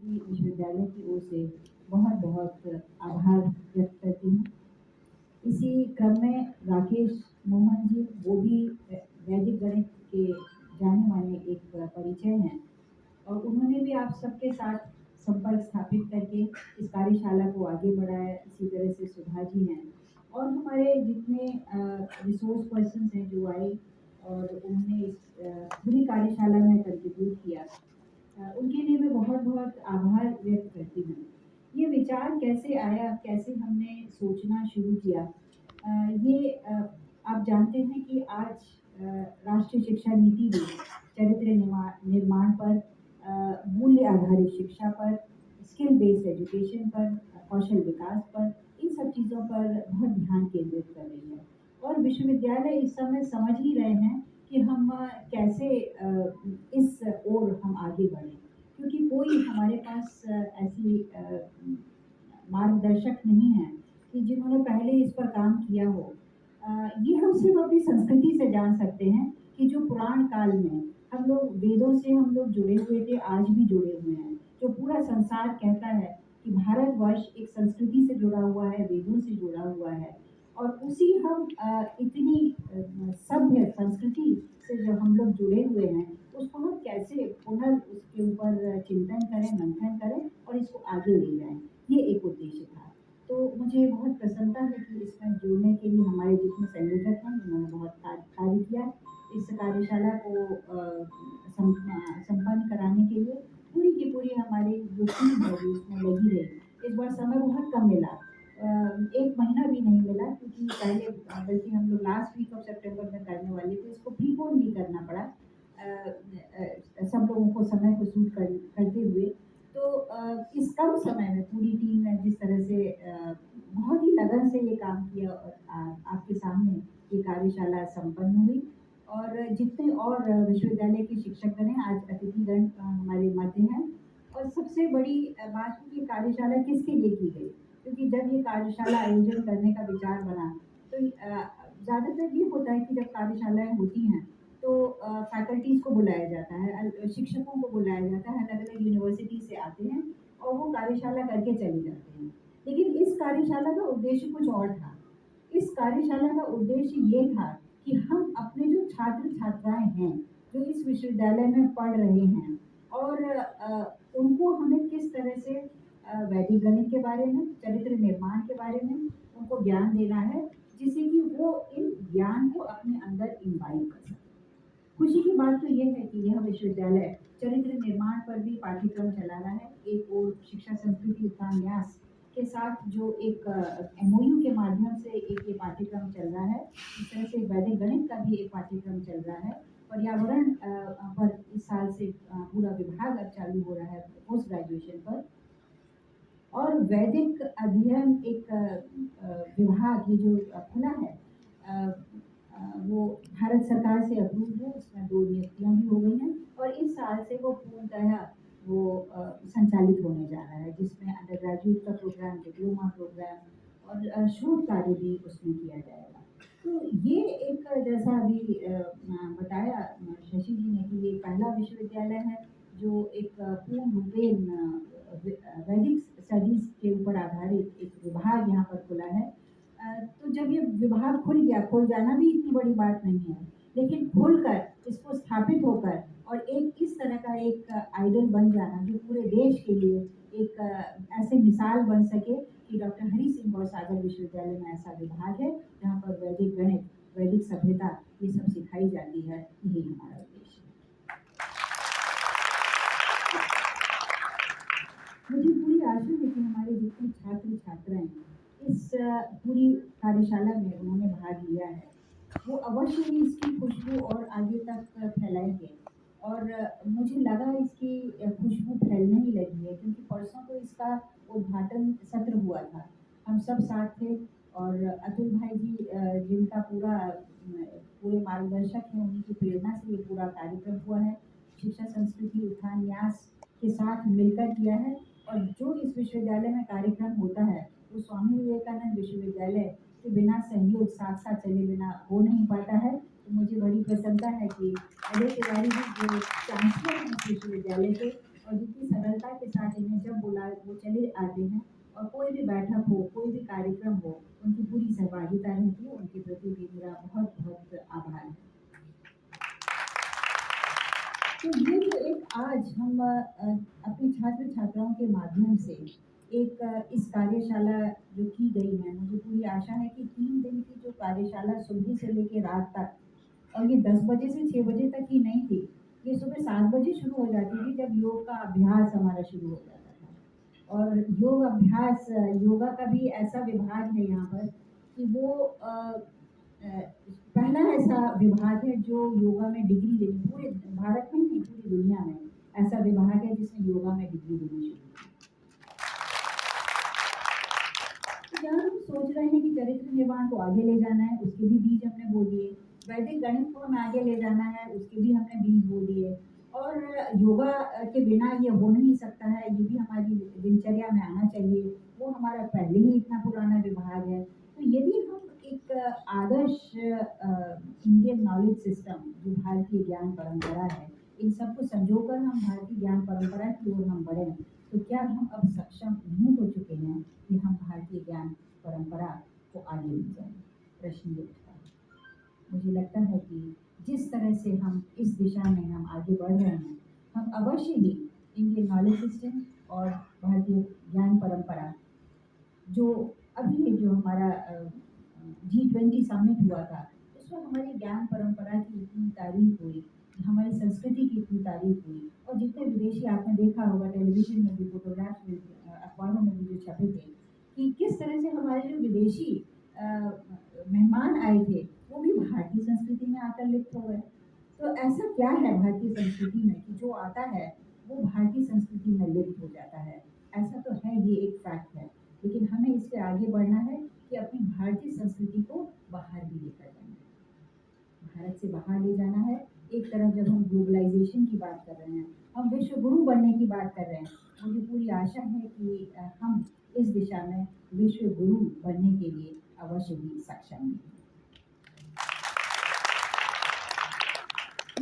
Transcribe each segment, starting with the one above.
की विश्वविद्यालय की ओर से बहुत बहुत आभार व्यक्त करती हूँ। इसी क्रम में राकेश मोहन जी, वो भी वैदिक गणित के जाने माने एक परिचय हैं और उन्होंने भी आप सबके साथ संपर्क स्थापित करके इस कार्यशाला को आगे बढ़ाया। इसी तरह से सुधा जी हैं और हमारे जितने रिसोर्स पर्सन हैं जो आए और उन्होंने इस पूरी कार्यशाला में कंट्रीब्यूट किया, उनके लिए मैं बहुत बहुत आभार व्यक्त करती हूँ। ये विचार कैसे आया, कैसे हमने सोचना शुरू किया, आप जानते हैं कि आज राष्ट्रीय शिक्षा नीति भी चरित्र निर्माण पर, मूल्य आधारित शिक्षा पर, स्किल बेस्ड एजुकेशन पर, कौशल विकास पर, इन सब चीज़ों पर बहुत ध्यान केंद्रित कर रही है। और विश्वविद्यालय इस समय समझ ही रहे हैं कि हम कैसे इस ओर हम आगे बढ़ें, क्योंकि कोई हमारे पास ऐसी मार्गदर्शक नहीं है कि जिन्होंने पहले इस पर काम किया हो। ये हम सिर्फ अपनी संस्कृति से जान सकते हैं कि जो पुराण काल में हम लोग वेदों से हम लोग जुड़े हुए थे, आज भी जुड़े हुए हैं। जो पूरा संसार कहता है कि भारतवर्ष एक संस्कृति से जुड़ा हुआ है, वेदों से जुड़ा हुआ है और उसी हम इतनी सभ्य संस्कृति से जो हम लोग जुड़े हुए हैं, उसको हम कैसे उसके ऊपर चिंतन करें, मंथन करें और इसको आगे ले जाएं। ये एक उद्देश्य था। तो मुझे बहुत प्रसन्नता है कि इसमें जुड़ने के लिए हमारे जितने संयोजक हैं उन्होंने बहुत कार्य किया। इस कार्यशाला को संपन्न कराने के लिए पूरी की पूरी हमारी जो टीम है जो इसमें लगी रही। इस बार समय बहुत कम मिला, 1 महीना भी नहीं मिला, क्योंकि पहले बल्कि हम लोग लास्ट वीक ऑफ सितंबर में करने वाले थे, इसको प्रीपोन भी करना पड़ा सब लोगों को समय को सूट करते हुए। तो इस कम समय में पूरी टीम ने जिस तरह से बहुत ही लगन से ये काम किया और आपके सामने ये कार्यशाला संपन्न हुई। और जितने और विश्वविद्यालय के शिक्षकगण हैं, आज अतिथिगण हमारे मध्य हैं। और सबसे बड़ी बात है कि कार्यशाला किसके लिए की गई, क्योंकि जब ये कार्यशाला आयोजन करने का विचार बना तो ज़्यादातर ये होता है कि जब कार्यशालाएं होती हैं तो फैकल्टीज़ को बुलाया जाता है, शिक्षकों को बुलाया जाता है, अलग-अलग यूनिवर्सिटी से आते हैं और वो कार्यशाला करके चले जाते हैं। लेकिन इस कार्यशाला का उद्देश्य कुछ और था। इस कार्यशाला का उद्देश्य ये था कि हम अपने जो छात्र-छात्राएँ हैं, जो इस विश्वविद्यालय में पढ़ रहे हैं और उनको हमें किस तरह से वैदिक गणित के बारे में, चरित्र निर्माण के बारे में उनको ज्ञान देना है, जिससे कि वो इन ज्ञान को अपने अंदर इम्बाइब कर सकें। खुशी की बात तो ये है कि यह विश्वविद्यालय चरित्र निर्माण पर भी पाठ्यक्रम चला रहा है। एक और शिक्षा संस्कृति उत्थान न्यास के साथ जो एक एमओयू के माध्यम से एक ये पाठ्यक्रम चल रहा है, इस तरह से वैदिक गणित का भी एक पाठ्यक्रम चल रहा है। पर्यावरण पर इस साल से पूरा विभाग अब चालू हो रहा है पोस्ट ग्रेजुएशन पर। और वैदिक अध्ययन एक विभाग ये जो खुला है, वो भारत सरकार से अप्रूव है, उसमें 2 नियुक्तियाँ भी हो गई हैं और इस साल से वो पूर्णतः वो संचालित होने जा रहा है, जिसमें अंडर ग्रेजुएट का प्रोग्राम, डिप्लोमा प्रोग्राम और शोध कार्य भी उसमें किया जाएगा। तो ये एक जैसा अभी बताया शशि जी ने कि ये पहला विश्वविद्यालय है जो एक पूर्ण रूपेण वैदिक स्टडीज़ के ऊपर आधारित एक विभाग यहाँ पर खुला है। तो जब ये विभाग खुल गया, खुल जाना भी इतनी बड़ी बात नहीं है, लेकिन खुलकर इसको स्थापित होकर और एक इस तरह का एक आइडल बन जाना जो पूरे देश के लिए एक ऐसे मिसाल बन सके कि डॉक्टर हरि सिंह गौरसागर विश्वविद्यालय में ऐसा विभाग है जहाँ पर वैदिक गणित, वैदिक सभ्यता ये सब सिखाई जाती है। यही हमारा उद्देश्य है। मुझे पूरी आशा है कि हमारे जितने छात्र छात्राएं इस पूरी कार्यशाला में उन्होंने भाग लिया है, वो अवश्य ही इसकी खुशबू और आगे तक फैलाएंगे। और मुझे लगा इसकी खुशबू फैलने ही लगी है, क्योंकि परसों तो इसका उद्घाटन सत्र हुआ था, हम सब साथ थे और अतुल भाई जी जिनका पूरे मार्गदर्शक हैं, उन्हीं की प्रेरणा से ये पूरा कार्यक्रम हुआ है। शिक्षा संस्कृति उत्थान न्यास के साथ मिलकर किया है और जो इस विश्वविद्यालय में कार्यक्रम होता है वो स्वामी विवेकानंद विश्वविद्यालय के बिना सहयोग, साथ साथ चले बिना हो नहीं पाता है। तो मुझे बड़ी प्रसन्नता है कि अजय तिवारी जी जो चांसलर हैं इस विश्वविद्यालय के और जितनी सरलता के साथ इन्हें जब बुलाए वो चले आते हैं, और कोई भी बैठक हो, कोई भी कार्यक्रम हो, उनकी पूरी सहभागिता रहती है। उनके प्रति भी मेरा बहुत-बहुत आभार है। तो ये जो एक आज हम अपने छात्र-छात्राओं के माध्यम से एक इस कार्यशाला जो की गई है, मुझे पूरी आशा है कि 3 दिन की जो कार्यशाला सुबह से लेके रात तक, और ये 10 बजे से 6 बजे तक ही नहीं थी, ये सुबह 7 बजे शुरू हो जाती थी जब योग का अभ्यास हमारा शुरू हो जाता था। और योग अभ्यास योगा का भी ऐसा विभाग है यहाँ पर कि वो पहला ऐसा विभाग है जो योगा में डिग्री देने, पूरे भारत में नहीं पूरी दुनिया में ऐसा विभाग है जिसने योगा में डिग्री देनी शुरू की। तो यहाँ हम सोच रहे हैं कि चरित्र निर्माण को आगे ले जाना है, उसके भी बीज हमने बो दिए। वैदिक गणित को हमें आगे ले जाना है, उसके भी हमने बीज बो दिए। और योगा के बिना ये हो नहीं सकता है, ये भी हमारी दिनचर्या में आना चाहिए। वो हमारा पहले ही इतना पुराना विभाग है। तो यदि हम एक आदर्श इंडियन नॉलेज सिस्टम जो भारतीय ज्ञान परंपरा है, इन सबको संजोकर हम भारतीय ज्ञान परंपरा की ओर हम बढ़ें, तो क्या हम अब सक्षम नहीं हो चुके हैं कि हम भारतीय ज्ञान परंपरा को आगे ले जाएं? प्रश्न ये उठता है। मुझे लगता है कि जिस तरह से हम इस दिशा में हम आगे बढ़ रहे हैं, हम अवश्य ही इंडियन नॉलेज सिस्टम और भारतीय ज्ञान परंपरा जो अभी जो हमारा G20 समिट हुआ था, उसमें हमारी ज्ञान परंपरा की इतनी तारीफ हुई, हमारी संस्कृति की इतनी तारीफ हुई, और जितने विदेशी आपने देखा होगा टेलीविजन में भी, फोटोग्राफ्स में भी, अखबारों में भी जो छपे थे, कि किस तरह से हमारे जो विदेशी मेहमान आए थे वो भी भारतीय संस्कृति में आकर लिप्त हो गए। तो ऐसा क्या है भारतीय संस्कृति में कि जो आता है वो भारतीय संस्कृति में लिप्त हो जाता है? ऐसा तो है, ये एक फैक्ट है। लेकिन हमें इससे आगे बढ़ना है कि अपनी भारतीय संस्कृति को बाहर भी लेकर जाना है, भारत से बाहर ले जाना है। एक तरफ जब हम ग्लोबलाइजेशन की बात कर रहे हैं, हम विश्व गुरु बनने की बात कर रहे हैं, मुझे पूरी आशा है कि हम इस दिशा में विश्व गुरु बनने के लिए अवश्य ही सक्षम हैं।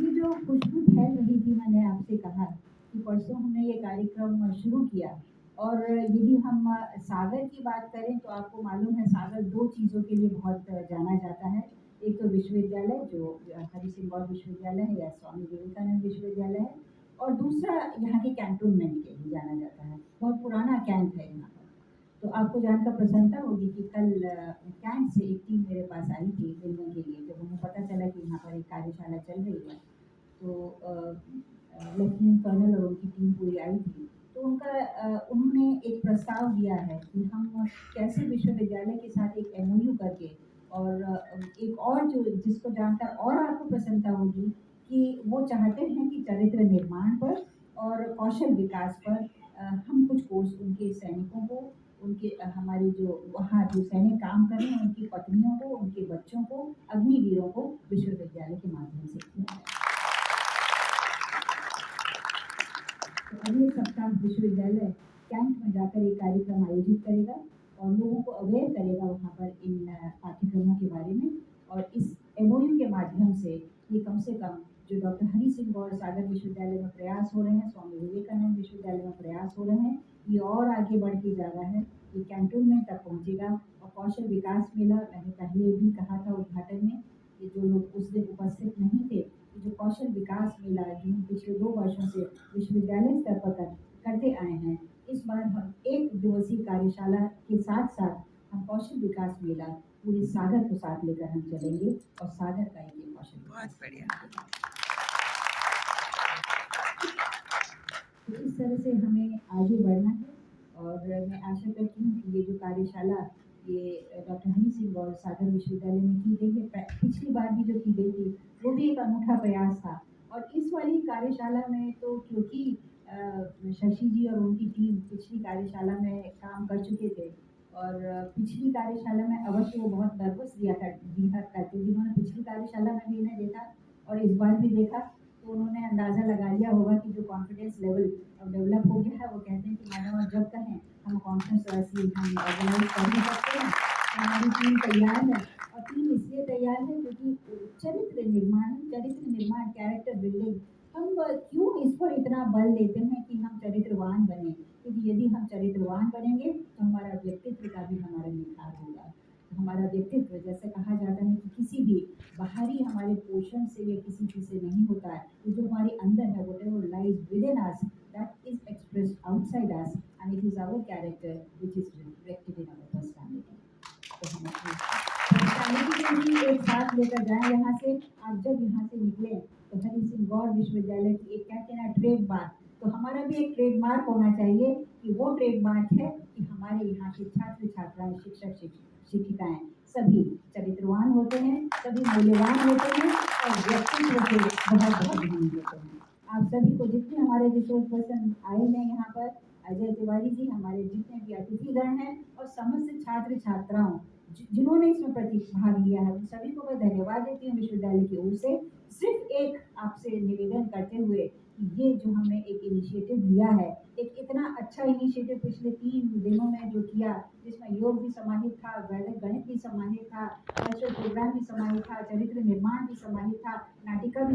ये जो खुशबू फैल रही थी, मैंने आपसे कहा कि परसों हमने ये कार्यक्रम शुरू किया, और यदि हम सागर की बात करें तो आपको मालूम है सागर 2 चीज़ों के लिए बहुत जाना जाता है। एक तो विश्वविद्यालय जो हरि सिंह गौर विश्वविद्यालय है या स्वामी विवेकानंद विश्वविद्यालय है, और दूसरा यहाँ के कैंटोनमेंट के लिए जाना जाता है। बहुत पुराना कैंट है यहाँ पर। तो आपको जानकर प्रसन्नता होगी कि कल कैंट से एक टीम मेरे पास आई थी मिलने के लिए, जब उन्हें पता चला कि यहाँ पर एक कार्यशाला चल रही है। तो लेफ्टिनेंट कर्नल और उनकी टीम पूरी आई थी। तो उन्होंने एक प्रस्ताव दिया है कि हम कैसे विश्वविद्यालय के साथ एक एमओयू करके, और एक और जो जिसको जानकर और आपको प्रसन्नता होगी कि वो चाहते हैं कि चरित्र निर्माण पर और कौशल विकास पर हम कुछ कोर्स उनके सैनिकों को, उनके हमारी जो वहाँ जो सैनिक काम कर रहे हैं उनकी पत्नियों को, उनके बच्चों को, अग्निवीरों को विश्वविद्यालय के माध्यम से किया जाए। तो अगले सप्ताह विश्वविद्यालय कैंट में जाकर एक कार्यक्रम आयोजित करेगा और लोगों को अवेयर करेगा वहाँ पर इन पाठ्यक्रमों के बारे में। और इस एमओयू के माध्यम से ये कम से कम जो डॉक्टर हरि सिंह गौर सागर विश्वविद्यालय में प्रयास हो रहे हैं, स्वामी विवेकानंद विश्वविद्यालय में प्रयास हो रहे हैं, ये और आगे बढ़ के जा रहा है, ये कैंटोनमेंट तक पहुँचेगा। और कौशल विकास मेला मैंने पहले भी कहा था उद्घाटन में, कि जो लोग उस दिन उपस्थित नहीं थे, जो कौशल विकास मेला जो हम पिछले 2 वर्षों से विश्वविद्यालय स्तर पर करते आए हैं, इस बार हम 1 दिवसीय कार्यशाला के साथ साथ हम कौशल विकास मेला पूरे सागर को साथ लेकर हम चलेंगे, और सागर का ये कौशल बहुत बढ़िया। तो इस तरह से हमें आगे बढ़ना है। और मैं आशा करती हूँ कि ये जो कार्यशाला ये डॉक्टर हरि सिंह गौर सागर विश्वविद्यालय में की गई है, पिछली बार भी जो की गई थी वो भी एक अनूठा प्रयास था। और इस वाली कार्यशाला में तो क्योंकि शशि जी और उनकी टीम पिछली कार्यशाला में काम कर चुके थे, और पिछली कार्यशाला में अवश्य वो बहुत नर्वस दिया करते थे, जिन्होंने पिछली कार्यशाला में भी इन्हें देखा और इस बार भी देखा, तो उन्होंने अंदाज़ा लगा लिया होगा कि जो कॉन्फिडेंस लेवल अब डेवलप हो गया है। वो कहते हैं कि मैडम आप जब कहें हम कॉन्फ्रेंस ऐसी हम ऑर्गेनाइज कर भी सकते हैं, हमारी टीम तैयार है। और टीम इसलिए तैयार है क्योंकि चरित्र निर्माण कैरेक्टर बिल्डिंग, हम क्यों इस पर इतना बल देते हैं कि हम चरित्रवान बनेंगे तो हमारा व्यक्तित्व का भी हमारा निखार होगा। तो हमारा व्यक्तित्व जैसे कहा जाता है कि किसी भी बाहरी हमारे पोषण से या किसी चीज़ से नहीं होता है, तो जो हमारे अंदर है whatever lies within us that is expressed outside us and it is our character which is reflected in our personality. तो हम अपनी पर्सनालिटी को भी एक साथ लेकर जाएं यहाँ से। आप जब यहाँ से निकले तो हरि सिंह गौड़ विश्वविद्यालय की एक कहते हैं ना ट्रेडमार्क, तो हमारा भी एक ट्रेडमार्क होना चाहिए कि वो ट्रेडमार्क है कि हमारे यहाँ के छात्र छात्राएं शिक्षिकाएं सभी चरित्रवान होते हैं, सभी मूल्यवान होते हैं और व्यक्तित्व के बहुत बहुत धनी होते हैं। आप सभी को जितने हमारे रिसोर्स पर्सन आए हैं यहाँ पर, अजय तिवारी जी, हमारे जितने भी अतिथिगण हैं और समस्त छात्र छात्राओं जिन्होंने इसमें प्रतिभाग लिया है, उन सभी को मैं धन्यवाद देती हूँ विश्वविद्यालय की ओर से। सिर्फ एक आपसे निवेदन करते हुए कि ये जो हमने एक इनिशिएटिव लिया है, एक इतना अच्छा इनिशिएटिव पिछले 3 दिनों में जो किया, जिसमें योग भी समाहित था, वैदिक गणित भी समाहित था, कल्चरल प्रोग्राम भी समाहित था, चरित्र निर्माण भी समाहित था, नाटिका भी